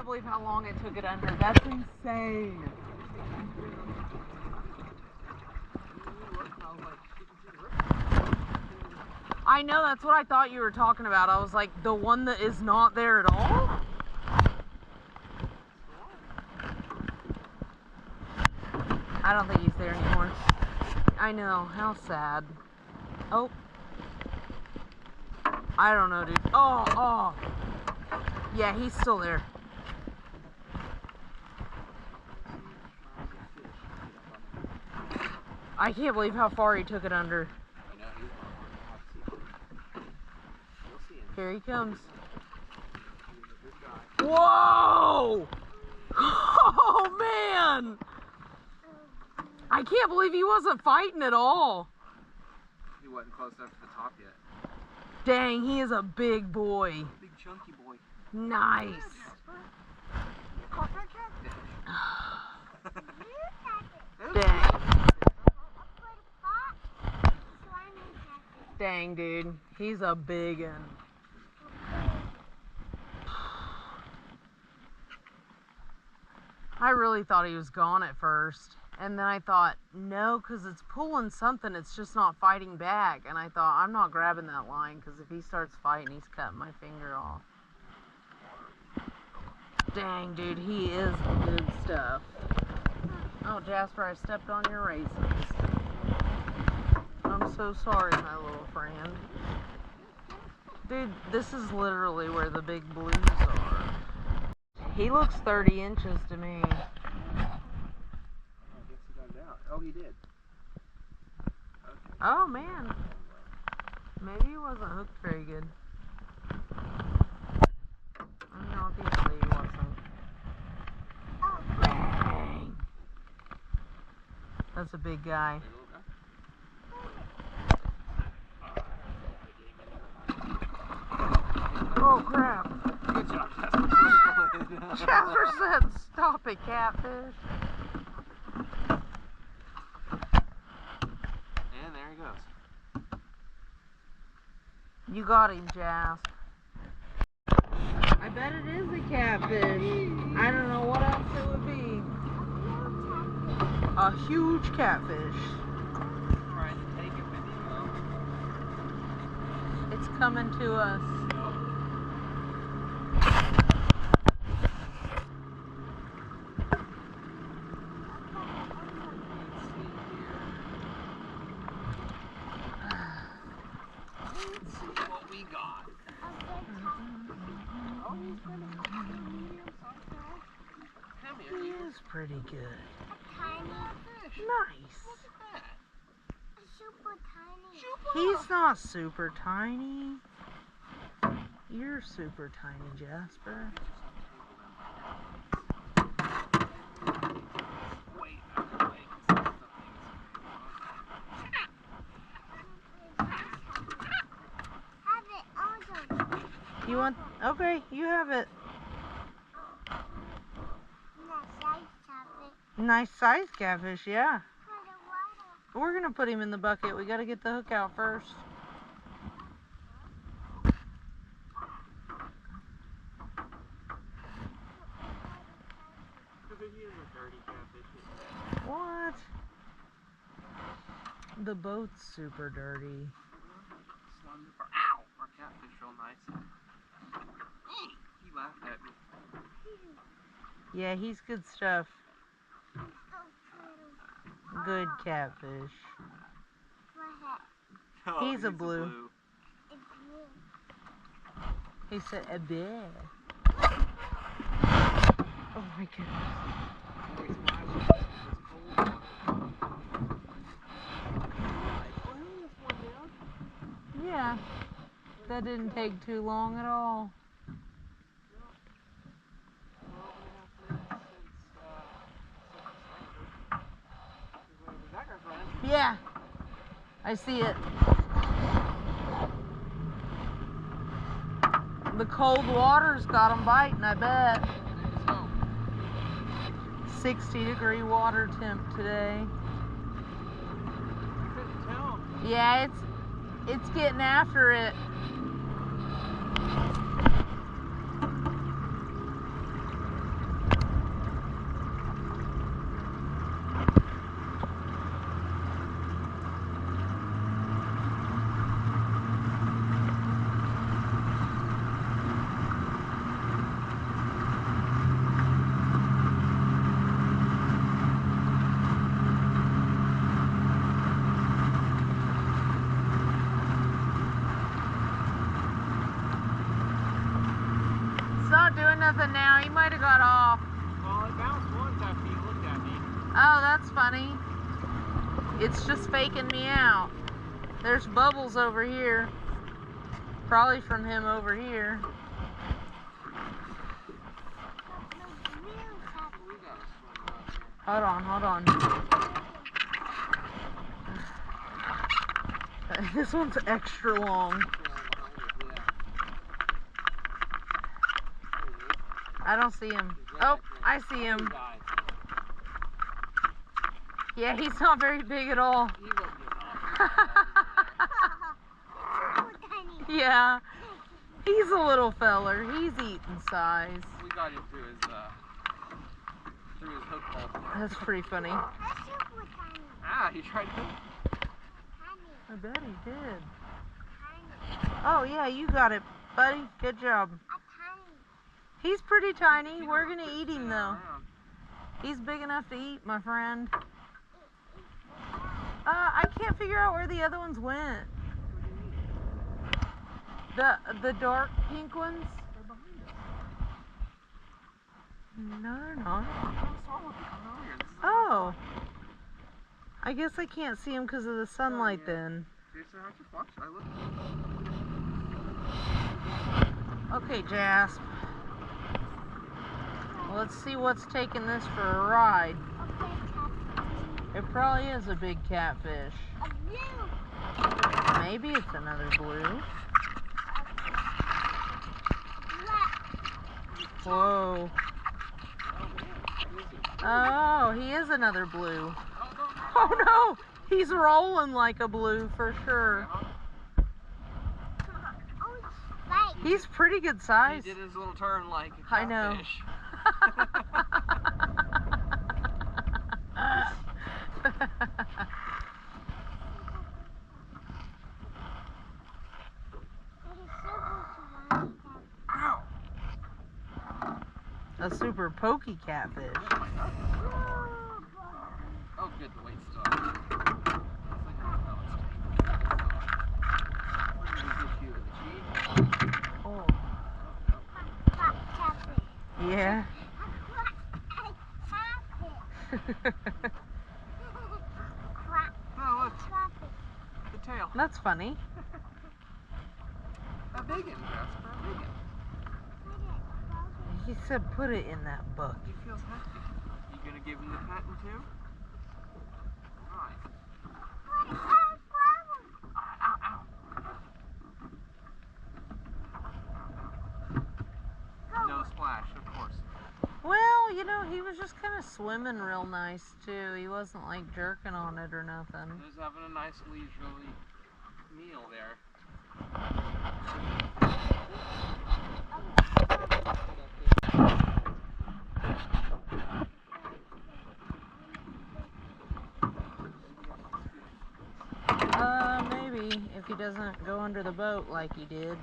can't believe how long it took it under. That's insane. I know, that's what I thought you were talking about. I was like, the one that is not there at all? I don't think he's there anymore. I know, how sad. Oh. I don't know, dude. Oh. Yeah, he's still there. I can't believe how far he took it under. Here he comes. Whoa! Oh, man! I can't believe he wasn't fighting at all. He wasn't close enough to the top yet. Dang, he is a big boy. Big chunky boy. Nice. Dang. Dang, dude. He's a big one. I really thought he was gone at first. And then I thought, no, because it's pulling something. It's just not fighting back. And I thought, I'm not grabbing that line, because if he starts fighting, he's cutting my finger off. Dang, dude, he is good stuff. Oh, Jasper, I stepped on your raisins. I'm so sorry, my little friend. Dude, this is literally where the big blues are. He looks 30 inches to me. I guess he got down. Oh, he did. Okay. Oh, man. Maybe he wasn't hooked very good. I don't know if he wasn't. Dang. That's a big guy. Oh, crap. Good job, Jasper. Jasper said, stop it, catfish. And there he goes. You got him, Jasper. I bet it is a catfish. I don't know what else it would be. A huge catfish. Trying to take it with you, It's coming to us. Let's see what we got. Oh, he's pretty medium sized guy. Come here. He is pretty good. Tiny. Nice. Look at that. Super tiny. He's not super tiny. You're super tiny, Jasper. Wait, wait. Have it also. You want? Okay, you have it. Nice size catfish, yeah. We're gonna put him in the bucket. We gotta get the hook out first. What? The boat's super dirty. Ow! Our catfish real nice. He laughed at me. Yeah, he's good stuff. Good catfish. Oh, He's a blue. It's blue. He said a bear. Oh my goodness. Yeah, that didn't take too long at all. Yeah, I see it. The cold water's got them biting, I bet. 60-degree water temp today. Yeah, it's getting after it. nothing now. He might have got off. Well, it bounced once after you looked at me. Oh, that's funny. It's just faking me out. There's bubbles over here. Probably from him over here. Hold on, hold on. This one's extra long. I don't see him. Oh, I see him. Yeah, he's not very big at all. Yeah, he's a little feller. He's eating size. We got him through his hook pole. That's pretty funny. Ah, he tried to. I bet he did. Oh yeah, you got it, buddy. Good job. He's pretty tiny. We're gonna eat him though. He's big enough to eat, my friend. I can't figure out where the other ones went. The dark pink ones? They're behind us. No, they're not. Oh. Oh. I guess I can't see them because of the sunlight then. Jason, I just watched. I looked. Okay, Jasp. Let's see what's taking this for a ride. It probably is a big catfish. Maybe it's another blue. Whoa. Oh, he is another blue. Oh no! He's rolling like a blue for sure. He's pretty good size. He did his little turn like a catfish. I know. Ow! A super pokey catfish. Oh, good, the weight's still up. Oh. Yeah. Oh, look, the tail. That's funny. A big one, Jasper, a big one. He said put it in that bucket. He feels hefty. You gonna give him the petting too? Alright. Ow, ow. No splash, of course. Well, you know, he was just kind of swimming real nice too. He wasn't like jerking on it or nothing. He's having a nice leisurely meal there. Maybe if he doesn't go under the boat like he did.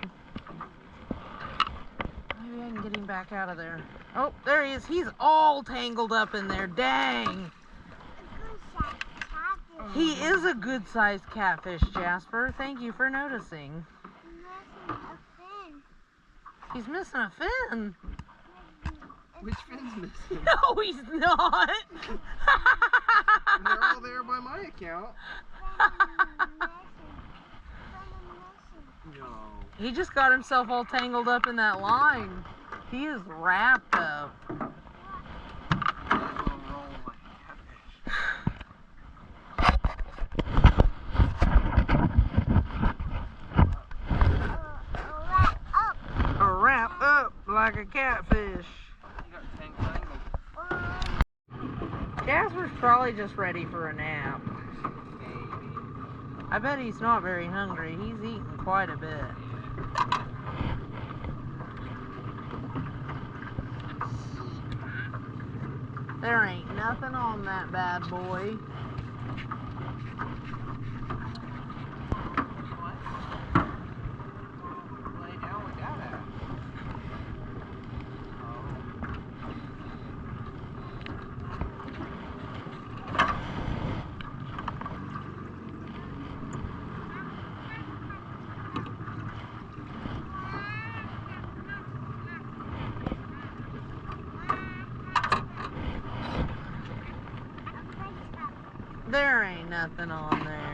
Maybe I can get him back out of there. Oh, there he is. He's all tangled up in there. Dang. He is a good-sized catfish, Jasper. Thank you for noticing. He's missing a fin. Which fin's missing? No, he's not. They're all there by my account. No. He just got himself all tangled up in that line. He is wrapped up. Wrap up like a catfish. Jasper's probably just ready for a nap. I bet he's not very hungry. He's eaten quite a bit. There ain't nothing on that bad boy. nothing on there.